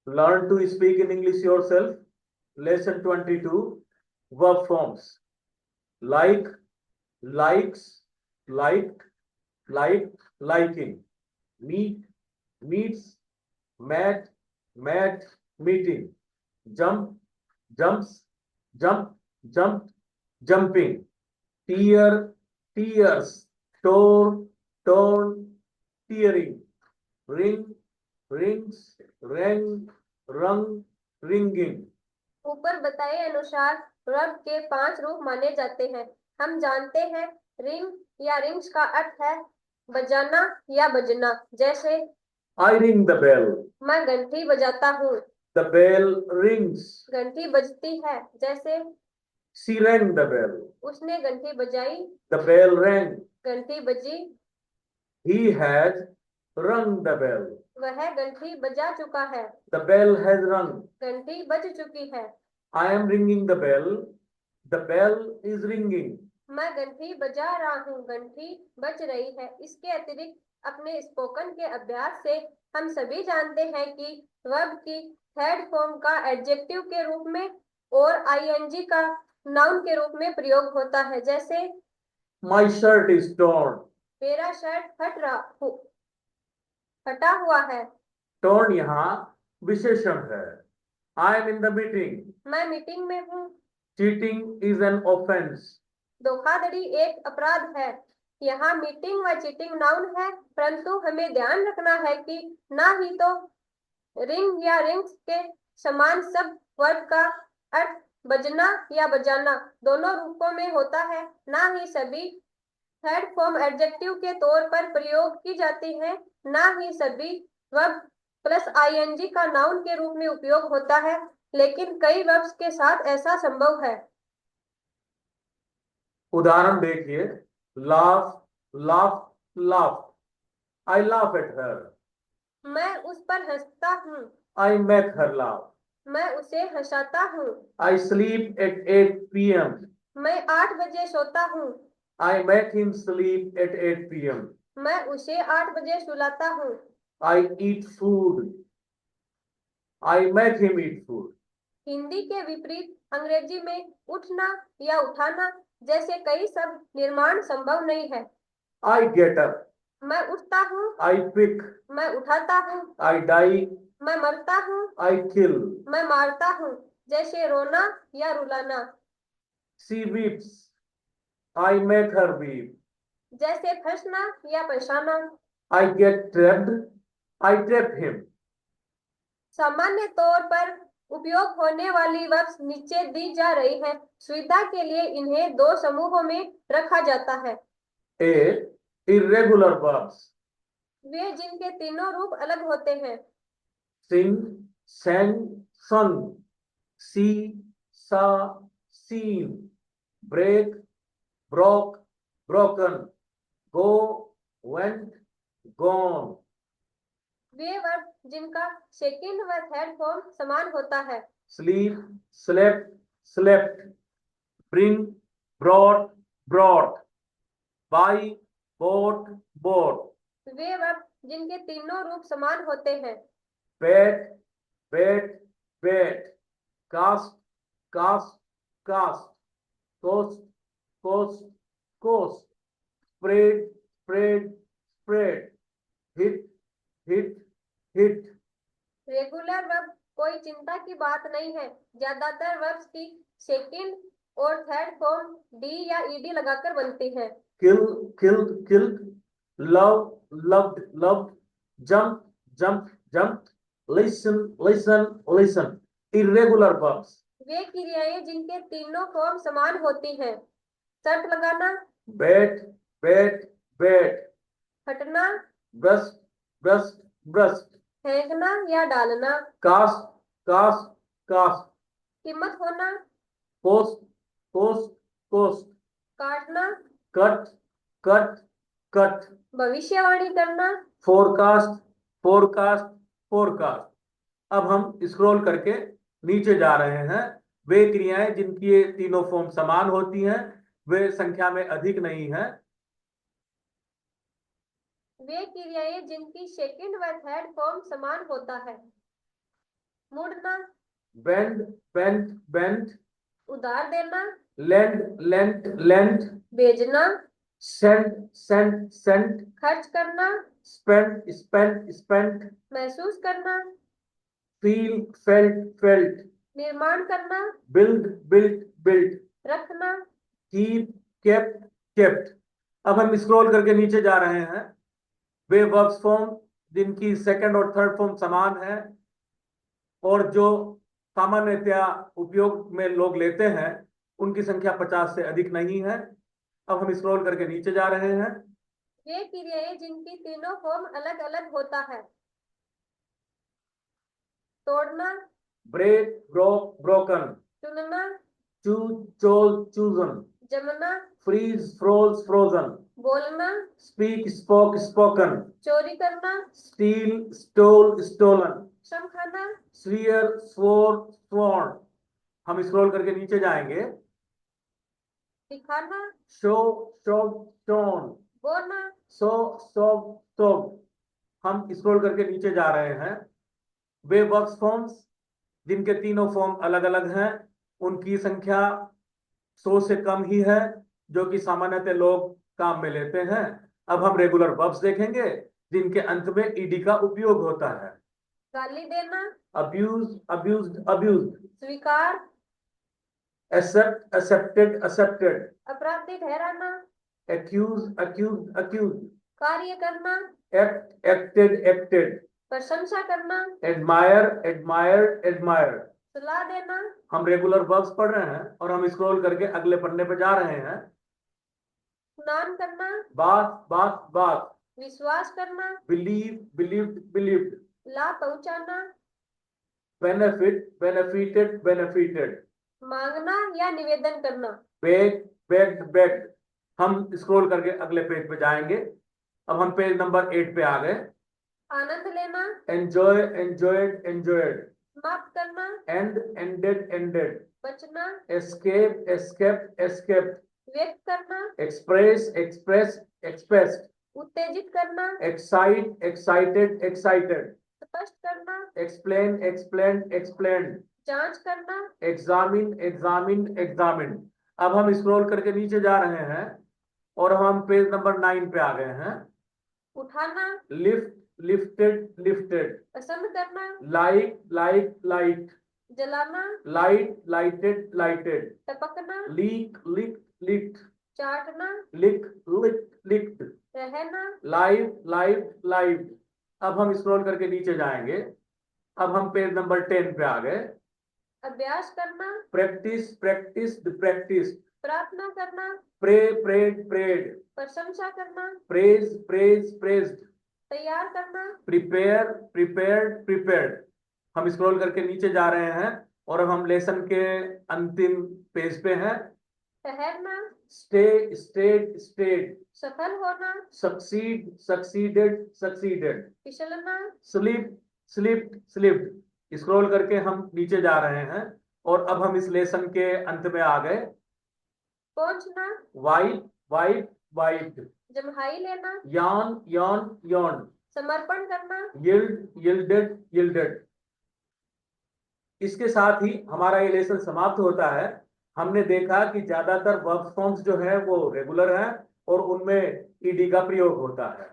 Learn to speak in English yourself. Lesson 22. Verb forms. Like, likes, liked, liked, liking. Meet, meets, met, met, meeting. Jump, jumps, jumped, jumped, jumping. Tear, tears. Tore, torn, tearing. Ring, rings, rang, rung, ringing. ऊपर बताए अनुसार verb के 5 रूप माने जाते हैं। हम जानते हैं रिंग या रिंग्स का अर्थ है बजाना या बजना। जैसे I ring the bell. मैं घंटी बजाता हूँ। The bell rings. घंटी बजती है। जैसे She rang the bell. उसने घंटी बजाई। The bell rang. घंटी बजी। He has rung the bell. वह घंटी बजा चुका है। The bell has rung. घंटी बज चुकी है। I am ringing the bell. The bell is ringing. मैं घंटी बजा रहा हूँ। घंटी बज रही है। इसके अतिरिक्त अपने स्पोकन के अभ्यास से हम सभी जानते हैं कि वर्ब की थर्ड फॉर्म का एडजेक्टिव के रूप में और आईएनजी का नाउन के रूप में प्रयोग होता है। जैसे My shirt is torn. मेरा शर्ट फटा हुआ है। Torn यहाँ विशेषण है। I am in the meeting. मैं मीटिंग में हूँ। Cheating is an offense. धोखाधड़ी एक अपराध है। यहाँ मीटिंग व चीटिंग नाउन है, परंतु हमें ध्यान रखना है कि ना ही तो रिंग या रिंग्स के समान सब वर्ब का अर्थ बजना या बजाना दोनों रूपों में होता है, ना ही सभी थर्ड फॉर्म एडजेक्टिव के तौर पर प्रयोग की जाती है, ना ही सभी वर्ब प्लस आईएनजी का नाउन के रूप में उपयोग होता है, लेकिन कई वर्ब्स के साथ ऐसा संभव है। उदाहरण देखिए। Laugh, laugh, laugh. I laugh at her. मैं उस पर हंसता हूँ। I make her laugh. मैं उसे हंसाता हूँ। I sleep at 8 p.m. मैं 8 बजे सोता हूँ। I make him sleep at 8 p.m. मैं उसे 8 बजे सुलाता हूँ। I eat food. I make him eat food. Hindi के विपरीत अंग्रेजी में उठना या उठाना जैसे कई शब्द निर्माण संभव नहीं है। I get up. मैं उठता हूँ। I pick. मैं उठाता हूँ। I die. मैं मरता हूँ। I kill. मैं मारता हूँ। जैसे रोना या रुलाना। She weeps. I make her weep. जैसे फंसना या फंसाना। I get trapped. I trap him. सामान्य तौर पर उपयोग होने वाली वर्ब्स नीचे दी जा रही है। सुविधा के लिए इन्हें 2 समूहों में रखा जाता है। A. Irregular verbs. वे जिनके तीनों रूप अलग होते हैं। Sing, sang, sung. See, saw, seen. Break, broke, broken. Go, went, gone. वे वर्ब जिनका सेकंड व थर्ड फॉर्म समान होता है। Sleep, slept, slept. Bring, brought, brought. Buy, bought, bought. वे वर्ब जिनके तीनों रूप समान होते हैं। Bet, bet, bet. Cast, cast, cast. Coast, coast, coast. Spread, spread, spread. Hit, hit, hit. Regular verb कोई चिंता की बात नहीं है। ज्यादातर वर्ब्स की सेकंड और थर्ड फॉर्म डी या ईडी लगाकर बनती है। Kill, killed, killed. Love, loved, loved. Jump, jumped, jumped. Listen, listen, listen. Irregular verbs. वे क्रियाएं जिनके तीनों फॉर्म समान होती हैं। शर्त लगाना। Bet, bet, bet. हटना। Brust, brust, brust. फेंकना या डालना। Cast, cast, cast. कीमत होना। Coast, coast, coast. काटना। Cut, cut, cut. भविष्यवाणी करना। Forecast, forecast, forecast. अब हम स्क्रॉल करके नीचे जा रहे हैं। वे क्रियाएं जिनकी ये तीनों फॉर्म समान होती हैं, वे संख्या में अधिक नहीं है। वे क्रियाएं जिनकी सेकंड व थर्ड फॉर्म समान होता है। मुड़ना, बेंड बेंट बेंट, उधार देना, लेंड लेंट लेंट, भेजना, सेंड सेंट सेंट, खर्च करना, स्पेंड स्पेंट स्पेंट, महसूस करना, फील फेल्ट फेल्ट, निर्माण करना, बिल्ड बिल्ट बिल्ट, रखना, कीप केप्ट केप्ट। अब हम स्क्रॉल करके नीचे जा रहे हैं। वे वर्ब्स फॉर्म जिनकी सेकंड और थर्ड फॉर्म समान है और जो सामान्यतया उपयोग में लोग लेते हैं उनकी संख्या 50 से अधिक नहीं है। अब हम स्क्रॉल करके नीचे जा रहे हैं। वे क्रियाएं जिनकी तीनों फॉर्म अलग अलग होता है। तोड़ना, ब्रेक ब्रोक ब्रोकन, चुनना, चूज चोल चूजन, जमना, फ्रीज फ्रोज फ्रोजन, बोलना, स्पीक स्पोक स्पोकन, चोरी करना, स्टील स्टोल स्टोलन, श्रम खाना, स्वीयर स्वोर स्वॉर्न। हम स्क्रॉल करके नीचे जाएंगे। दिखाना, शो शो शोन, बोलना, सो सो सो। हम स्क्रॉल करके नीचे जा रहे हैं। वे वर्ब्स फॉर्म्स जिनके तीनों फॉर्म अलग अलग हैं उनकी संख्या 100 से कम ही है, जो कि सामान्यतः लोग काम में लेते हैं। अब हम रेगुलर वर्ब्स देखेंगे जिनके अंत में ईडी का उपयोग होता है। गाली देना, अब्यूज अब्यूज्ड अब्यूज्ड, स्वीकार, एक्सेप्ट एक्सेप्टेड एक्सेप्टेड, अपराधी ठहराना, एक्यूज अक्यूज अक्यूज, कार्य करना, एक्ट एक्टेड एक्टेड, प्रशंसा करना, एडमायर एडमायर्ड एडमायर्ड। सलाह देना, हम रेगुलर वर्ब्स पढ़ रहे हैं और हम स्क्रॉल करके अगले पन्ने पे जा रहे हैं। स्नान करना, बात बात बात, विश्वास करना, बिलीव बिलीव्ड बिलीव्ड, लाभ पहुंचाना, बेनिफिट बेनिफिटेड बेनिफिटेड, मांगना या निवेदन करना। Beg begged begged. हम स्क्रॉल करके अगले पेज पे जाएंगे। अब हम पेज नंबर 8 पे आ गए। आनंद लेना, एंजॉय एंजॉयड एंजॉयड, समाप्त करना, एंड एंडेड एंडेड, बचना, एस्केप एस्केप्ड एस्केप्ड, व्यक्त करना, एक्सप्रेस एक्सप्रेस एक्सप्रेस्ड, उत्तेजित करना, एक्साइट एक्साइटेड एक्साइटेड, स्पष्ट करना, एक्सप्लेन एक्सप्लेन एक्सप्लेन्ड, जांच करना, एग्जामिन एग्जामिन एग्जामिन। अब हम स्क्रॉल करके नीचे जा रहे हैं और हम पेज नंबर 9 पे आ गए हैं। उठाना, लिफ्ट लिफ्टेड लिफ्टेड, पसंद करना, लाइट लाइट लाइट, जलाना, लाइट लाइटेड लाइटेड, टपकना, लीक लिक लिक्ड, चाटना, लिक लिक लिक्ड, रहना, लाइव लाइव लाइव। अब हम स्क्रॉल करके नीचे जाएंगे। अब हम पेज नंबर 10 पे आ गए। अभ्यास करना, प्रैक्टिस प्रैक्टिस प्रैक्टिस, प्रार्थना करना, प्रे प्रेड प्रेड, प्रशंसा करना, प्रेज प्रेज प्रेज्ड, तैयार करना, प्रिपेयर प्रिपेयर्ड प्रिपेयर्ड। हम स्क्रॉल करके नीचे जा रहे हैं और अब हम लेसन के अंतिम पेज पे हैं। ठहरना, स्टे स्टेड स्टेड, सफल होना, सक्सीड सक्सीडेड सक्सीडेड, फिसलना, स्लिप स्लिप्ड स्लिप्ड। स्क्रॉल करके हम नीचे जा रहे हैं और अब हम इस लेसन के अंत में आ गए। पहुंचना, वाइप वाइप वाइप्ड, जम्हाई लेना, यान यान यान, समर्पण करना। Yield yielded yielded. इसके साथ ही हमारा ये लेसन समाप्त होता है। हमने देखा कि ज्यादातर वर्ब फॉर्म्स जो है वो रेगुलर हैं और उनमें ईडी का प्रयोग होता है।